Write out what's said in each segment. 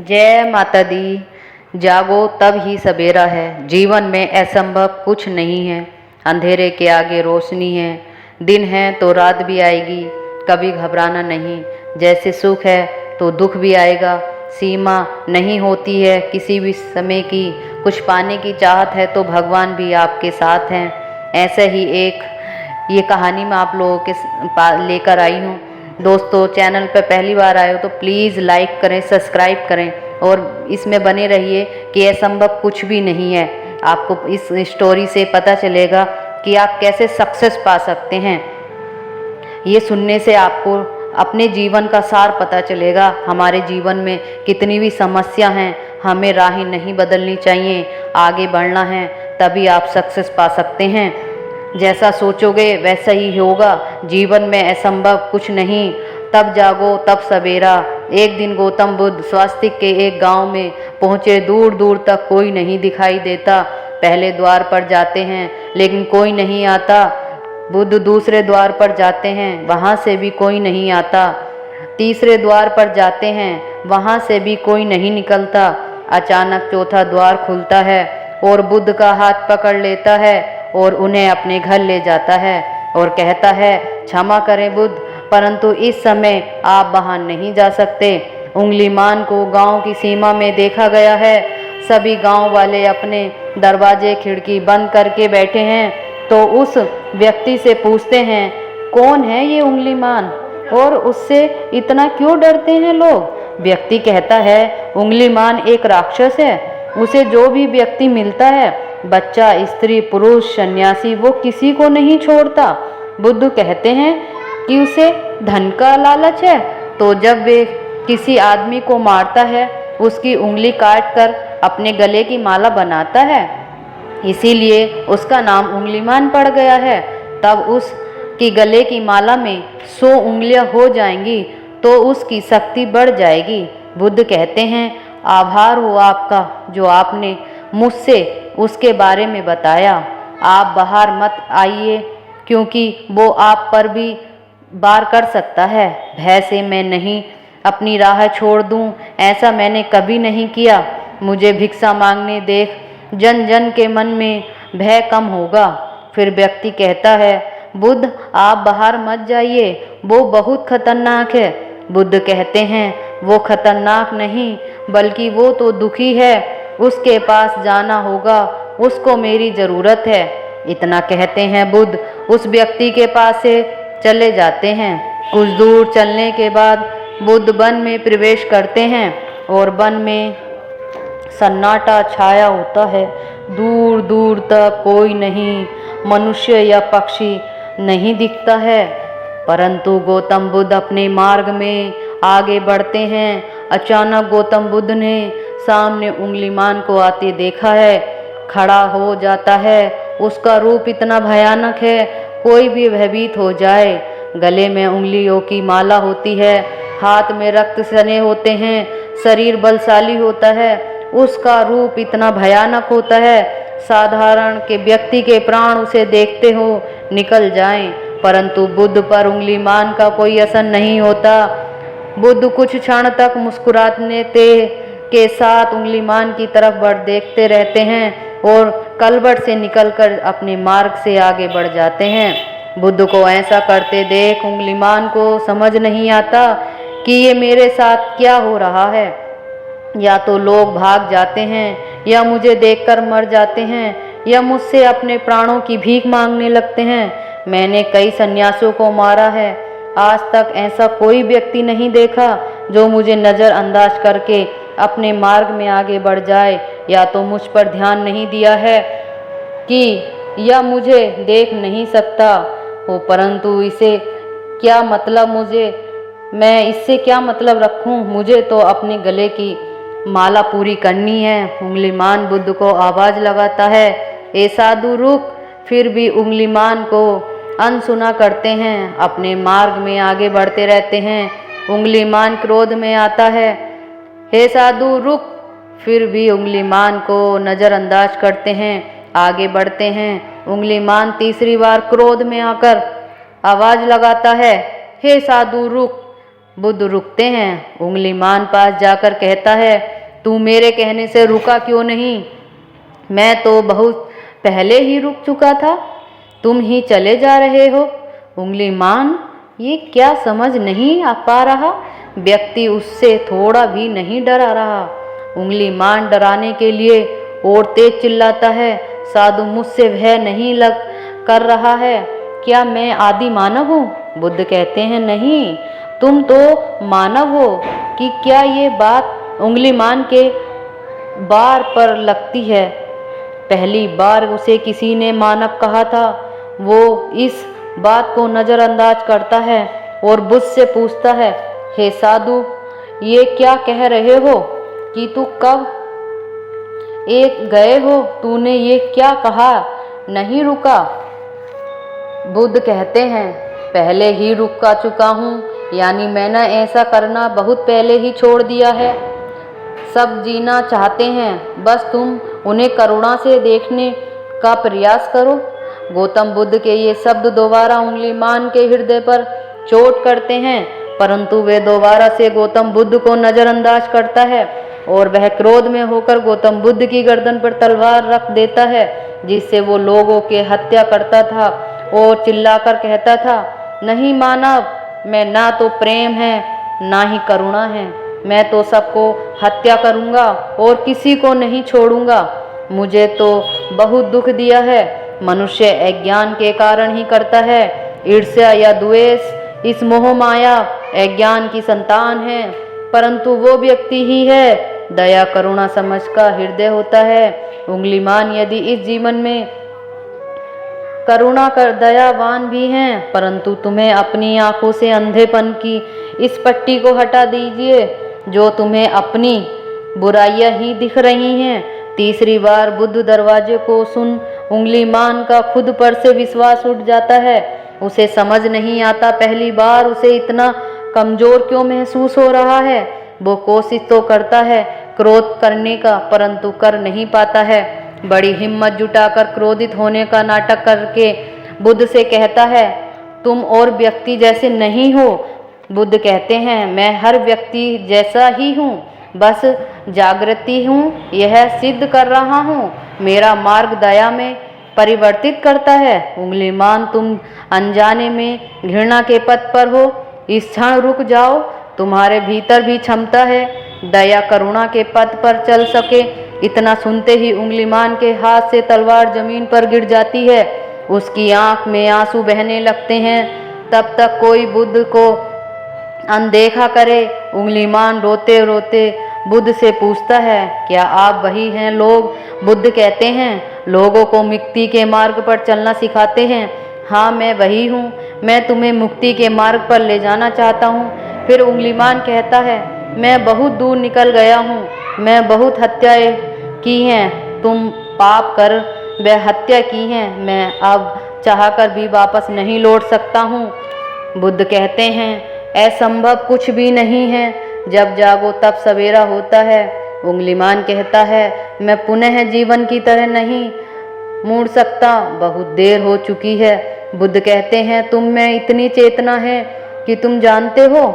जय माता दी। जागो तब ही सवेरा है, जीवन में असंभव कुछ नहीं है। अंधेरे के आगे रोशनी है, दिन है तो रात भी आएगी। कभी घबराना नहीं, जैसे सुख है तो दुख भी आएगा। सीमा नहीं होती है किसी भी समय की, कुछ पाने की चाहत है तो भगवान भी आपके साथ हैं। ऐसे ही एक ये कहानी मैं आप लोगों के लेकर आई हूँ। दोस्तों, चैनल पर पहली बार आए हो तो प्लीज़ लाइक करें, सब्सक्राइब करें और इसमें बने रहिए कि असंभव कुछ भी नहीं है। आपको इस स्टोरी से पता चलेगा कि आप कैसे सक्सेस पा सकते हैं। ये सुनने से आपको अपने जीवन का सार पता चलेगा। हमारे जीवन में कितनी भी समस्या हैं, हमें राहें नहीं बदलनी चाहिए, आगे बढ़ना है, तभी आप सक्सेस पा सकते हैं। जैसा सोचोगे वैसा ही होगा। जीवन में असंभव कुछ नहीं। तब जागो तब सवेरा। एक दिन गौतम बुद्ध स्वास्तिक के एक गांव में पहुँचे। दूर दूर तक कोई नहीं दिखाई देता। पहले द्वार पर जाते हैं लेकिन कोई नहीं आता। बुद्ध दूसरे द्वार पर जाते हैं, वहाँ से भी कोई नहीं आता। तीसरे द्वार पर जाते हैं, वहाँ से भी कोई नहीं निकलता। अचानक चौथा द्वार खुलता है और बुद्ध का हाथ पकड़ लेता है और उन्हें अपने घर ले जाता है और कहता है, क्षमा करें बुद्ध, परंतु इस समय आप बाहर नहीं जा सकते। उंगलीमान को गांव की सीमा में देखा गया है। सभी गांव वाले अपने दरवाजे खिड़की बंद करके बैठे हैं। तो उस व्यक्ति से पूछते हैं, कौन है ये उंगलीमान और उससे इतना क्यों डरते हैं लोग? व्यक्ति कहता है, उंगलीमान एक राक्षस है। उसे जो भी व्यक्ति मिलता है, बच्चा, स्त्री, पुरुष, सन्यासी, वो किसी को नहीं छोड़ता। बुद्ध कहते हैं कि उसे धन का लालच है। तो जब वे किसी आदमी को मारता है, उसकी उंगली काट कर अपने गले की माला बनाता है, इसीलिए उसका नाम उंगलीमान पड़ गया है। तब उसकी गले की माला में 100 उंगलियां हो जाएंगी तो उसकी शक्ति बढ़ जाएगी। बुद्ध कहते हैं, आभार हो आपका जो आपने मुझसे उसके बारे में बताया। आप बाहर मत आइए क्योंकि वो आप पर भी वार कर सकता है। भय से मैं नहीं अपनी राह छोड़ दूं, ऐसा मैंने कभी नहीं किया। मुझे भिक्षा मांगने देख जन जन के मन में भय कम होगा। फिर व्यक्ति कहता है, बुद्ध आप बाहर मत जाइए, वो बहुत खतरनाक है। बुद्ध कहते हैं, वो खतरनाक नहीं बल्कि वो तो दुखी है, उसके पास जाना होगा, उसको मेरी ज़रूरत है। इतना कहते हैं बुद्ध उस व्यक्ति के पास से चले जाते हैं। कुछ दूर चलने के बाद बुद्ध वन में प्रवेश करते हैं और वन में सन्नाटा छाया होता है। दूर दूर तक कोई नहीं, मनुष्य या पक्षी नहीं दिखता है। परंतु गौतम बुद्ध अपने मार्ग में आगे बढ़ते हैं। अचानक गौतम बुद्ध ने सामने उंगलीमान को आते देखा है। खड़ा हो जाता है। उसका रूप इतना भयानक है, कोई भी भयभीत हो जाए। गले में उंगलियों की माला होती है, हाथ में रक्त सने होते हैं, शरीर बलशाली होता है। उसका रूप इतना भयानक होता है, साधारण के व्यक्ति के प्राण उसे देखते हो निकल जाएं। परंतु बुद्ध पर उंगलीमान का कोई असर नहीं होता। बुद्ध कुछ क्षण तक मुस्कुराने के साथ उंगलीमान की तरफ बढ़ देखते रहते हैं और कलवट से निकलकर अपने मार्ग से आगे बढ़ जाते हैं। बुद्ध को ऐसा करते देख उंगलीमान को समझ नहीं आता कि ये मेरे साथ क्या हो रहा है। या तो लोग भाग जाते हैं या मुझे देखकर मर जाते हैं या मुझसे अपने प्राणों की भीख मांगने लगते हैं। मैंने कई सन्यासियों को मारा है, आज तक ऐसा कोई व्यक्ति नहीं देखा जो मुझे नज़रअंदाज करके अपने मार्ग में आगे बढ़ जाए। या तो मुझ पर ध्यान नहीं दिया है कि या मुझे देख नहीं सकता हो, परंतु इसे क्या मतलब, मैं इससे क्या मतलब रखूं? मुझे तो अपने गले की माला पूरी करनी है। उंगलीमान बुद्ध को आवाज़ लगाता है, ए साधु रुक। फिर भी उंगलीमान को अनसुना करते हैं, अपने मार्ग में आगे बढ़ते रहते हैं। उंगलीमान क्रोध में आता है, हे साधु रुक। फिर भी उंगलीमान को नज़रअंदाज करते हैं, आगे बढ़ते हैं। उंगलीमान तीसरी बार क्रोध में आकर आवाज़ लगाता है, हे साधु रुक। बुद्ध रुकते हैं। उंगलीमान पास जाकर कहता है, तू मेरे कहने से रुका क्यों नहीं? मैं तो बहुत पहले ही रुक चुका था, तुम ही चले जा रहे हो। उंगलीमान ये क्या समझ नहीं आ पा रहा। व्यक्ति उससे थोड़ा भी नहीं डरा रहा। उंगलीमान डराने के लिए और तेज चिल्लाता है, साधु मुझसे भय नहीं लग कर रहा है, क्या मैं आदि मानव हूँ? बुद्ध कहते हैं, नहीं, तुम तो मानव हो। कि क्या ये बात उंगलीमान के बार पर लगती है? पहली बार उसे किसी ने मानव कहा था। वो इस बात को नज़रअंदाज करता है और बुद्ध से पूछता है, हे साधु, ये क्या कह रहे हो कि तू कब एक गए हो? तूने ये क्या कहा? नहीं रुका। बुद्ध कहते हैं, पहले ही रुक चुका हूँ, यानी मैंने ऐसा करना बहुत पहले ही छोड़ दिया है। सब जीना चाहते हैं, बस तुम उन्हें करुणा से देखने का प्रयास करो। गौतम बुद्ध के ये शब्द दोबारा उंगलीमान के हृदय पर चोट करते हैं, परंतु वे दोबारा से गौतम बुद्ध को नज़रअंदाज करता है और वह क्रोध में होकर गौतम बुद्ध की गर्दन पर तलवार रख देता है, जिससे वो लोगों के हत्या करता था और चिल्लाकर कहता था, नहीं मानव, मैं ना तो प्रेम है ना ही करुणा है, मैं तो सबको हत्या करूँगा और किसी को नहीं छोड़ूंगा। मुझे तो बहुत दुख दिया है। मनुष्य अज्ञान के कारण ही करता है। ईर्ष्या या द्वेष इस मोह माया अज्ञान की संतान है, परंतु वो व्यक्ति ही है दया करुणा समझ का हृदय होता है। उंगलीमान यदि इस जीवन में करुणा कर दयावान भी हैं, परंतु तुम्हें अपनी आंखों से अंधेपन की इस पट्टी को हटा दीजिए जो तुम्हें अपनी बुराइयां ही दिख रही हैं। तीसरी बार बुद्ध दरवाजे को सुन उंगलीमान का खुद पर से विश्वास उठ जाता है। उसे समझ नहीं आता पहली बार उसे इतना कमजोर क्यों महसूस हो रहा है। वो कोशिश तो करता है क्रोध करने का, परंतु कर नहीं पाता है। बड़ी हिम्मत जुटाकर क्रोधित होने का नाटक करके बुद्ध से कहता है, तुम और व्यक्ति जैसे नहीं हो। बुद्ध कहते हैं, मैं हर व्यक्ति जैसा ही हूँ, बस जागृति हूँ, यह सिद्ध कर रहा हूँ। मेरा मार्ग दया में परिवर्तित करता है। उंगलीमान, तुम अनजाने में घृणा के पथ पर हो, इस क्षण रुक जाओ। तुम्हारे भीतर भी क्षमता है दया करुणा के पथ पर चल सके। इतना सुनते ही उंगलीमान के हाथ से तलवार जमीन पर गिर जाती है। उसकी आंख में आंसू बहने लगते हैं। तब तक कोई बुद्ध को अनदेखा करे। उंगलीमान रोते रोते बुद्ध से पूछता है, क्या आप वही हैं लोग? बुद्ध कहते हैं, लोगों को मुक्ति के मार्ग पर चलना सिखाते हैं। हाँ, मैं वही हूँ। मैं तुम्हें मुक्ति के मार्ग पर ले जाना चाहता हूँ। फिर उंगलीमान कहता है, मैं बहुत दूर निकल गया हूँ, मैं बहुत हत्याएं की हैं, तुम पाप कर वह हत्या की हैं, मैं अब चाहकर भी वापस नहीं लौट सकता हूँ। बुद्ध कहते हैं, असंभव कुछ भी नहीं है, जब जागो तब सवेरा होता है। उंगलीमान कहता है, मैं पुनः जीवन की तरह नहीं मुड़ सकता, बहुत देर हो चुकी है। बुद्ध कहते हैं, तुम में इतनी चेतना है कि तुम जानते हो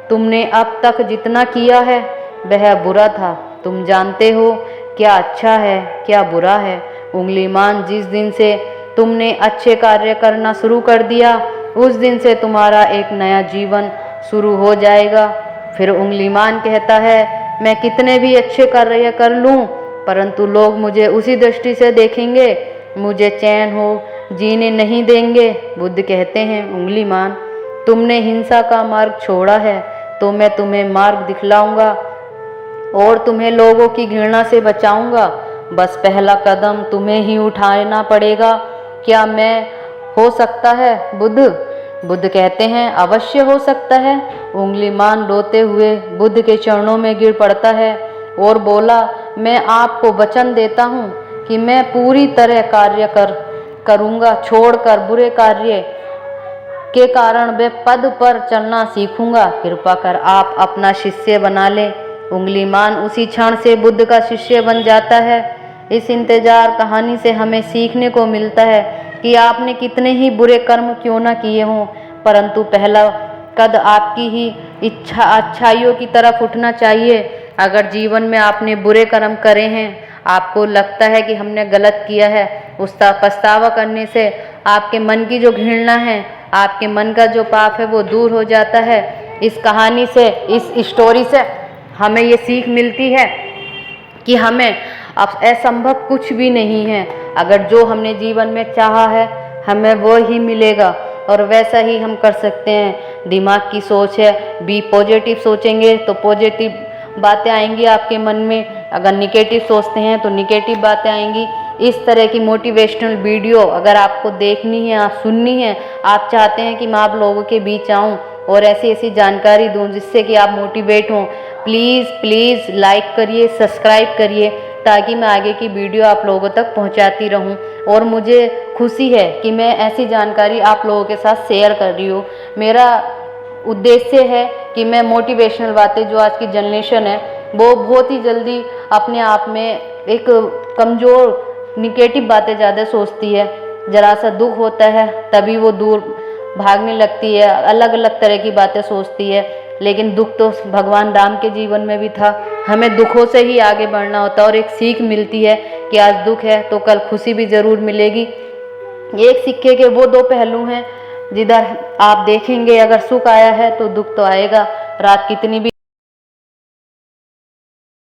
तुमने अब तक जितना किया है वह बुरा था। तुम जानते हो क्या अच्छा है क्या बुरा है। उंगलीमान, जिस दिन से तुमने अच्छे कार्य करना शुरू कर दिया, उस दिन से तुम्हारा एक नया जीवन शुरू हो जाएगा। फिर उंगलीमान कहता है, मैं कितने भी अच्छे कार्य कर लूँ, परंतु लोग मुझे उसी दृष्टि से देखेंगे, मुझे चैन हो जीने नहीं देंगे। बुद्ध कहते हैं, उंगलीमान, तुमने हिंसा का मार्ग छोड़ा है तो मैं तुम्हें मार्ग दिखलाऊंगा और तुम्हें लोगों की घृणा से बचाऊंगा। बस पहला कदम तुम्हें ही उठाना पड़ेगा। क्या मैं हो सकता है बुद्ध? बुद्ध कहते हैं, अवश्य हो सकता है। उंगलीमान रोते हुए बुद्ध के चरणों में गिर पड़ता है और बोला, मैं आपको वचन देता हूँ कि मैं पूरी तरह कार्य करूँगा, छोड़कर बुरे कार्य के कारण वे पद पर चलना सीखूंगा। कृपा कर आप अपना शिष्य बना ले। उंगलीमान उसी क्षण से बुद्ध का शिष्य बन जाता है। इस इंतजार कहानी से हमें सीखने को मिलता है कि आपने कितने ही बुरे कर्म क्यों न किए हों, परंतु पहला कद आपकी ही अच्छाइयों की तरफ उठना चाहिए। अगर जीवन में आपने बुरे कर्म करे हैं, आपको लगता है कि हमने गलत किया है, उसका पछतावा करने से आपके मन की जो घृणा है, आपके मन का जो पाप है वो दूर हो जाता है। इस कहानी से, इस स्टोरी से हमें ये सीख मिलती है कि हमें अब असंभव कुछ भी नहीं है। अगर जो हमने जीवन में चाहा है हमें वो ही मिलेगा और वैसा ही हम कर सकते हैं। दिमाग की सोच है, बी पॉजिटिव सोचेंगे तो पॉजिटिव बातें आएंगी आपके मन में, अगर निगेटिव सोचते हैं तो निगेटिव बातें आएंगी। इस तरह की मोटिवेशनल वीडियो अगर आपको देखनी है, आप सुननी है, आप चाहते हैं कि मैं आप लोगों के बीच आऊँ और ऐसी ऐसी जानकारी दूँ जिससे कि आप मोटिवेट हों, प्लीज़ प्लीज़ लाइक करिए, सब्सक्राइब करिए, ताकि मैं आगे की वीडियो आप लोगों तक पहुंचाती रहूं। और मुझे खुशी है कि मैं ऐसी जानकारी आप लोगों के साथ शेयर कर रही हूँ। मेरा उद्देश्य है कि मैं मोटिवेशनल बातें, जो आज की जनरेशन है वो बहुत ही जल्दी अपने आप में एक कमज़ोर निगेटिव बातें ज़्यादा सोचती है, ज़रा सा दुख होता है तभी वो दूर भागने लगती है, अलग अलग तरह की बातें सोचती है। लेकिन दुख तो भगवान राम के जीवन में भी था। हमें दुखों से ही आगे बढ़ना होता है और एक सीख मिलती है कि आज दुख है तो कल खुशी भी ज़रूर मिलेगी। एक सिक्के के वो दो पहलू हैं, जिधर आप देखेंगे अगर सुख आया है तो दुख तो आएगा। रात कितनी भी